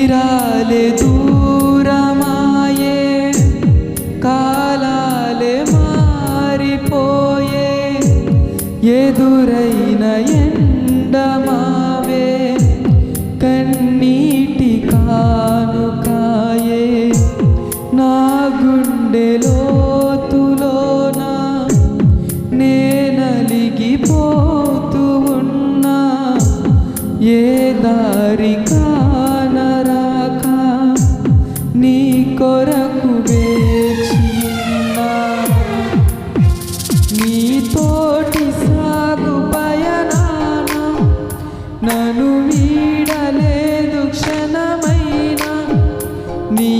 తీరాలే దూరమాయే, కాలాలే మారిపోయే, ఎదురైన ఎండమావే కన్నీటి కానుకాయే. నా గుండె లోతులోన నేనలిగిపోతూ ఉన్నా, ఏ దారి కానరాక నీ కొరకు వేచి ఉన్నా. నీతోటి సాగు పయనాన నన్ను వీడలేదు క్షణమైనా, నీ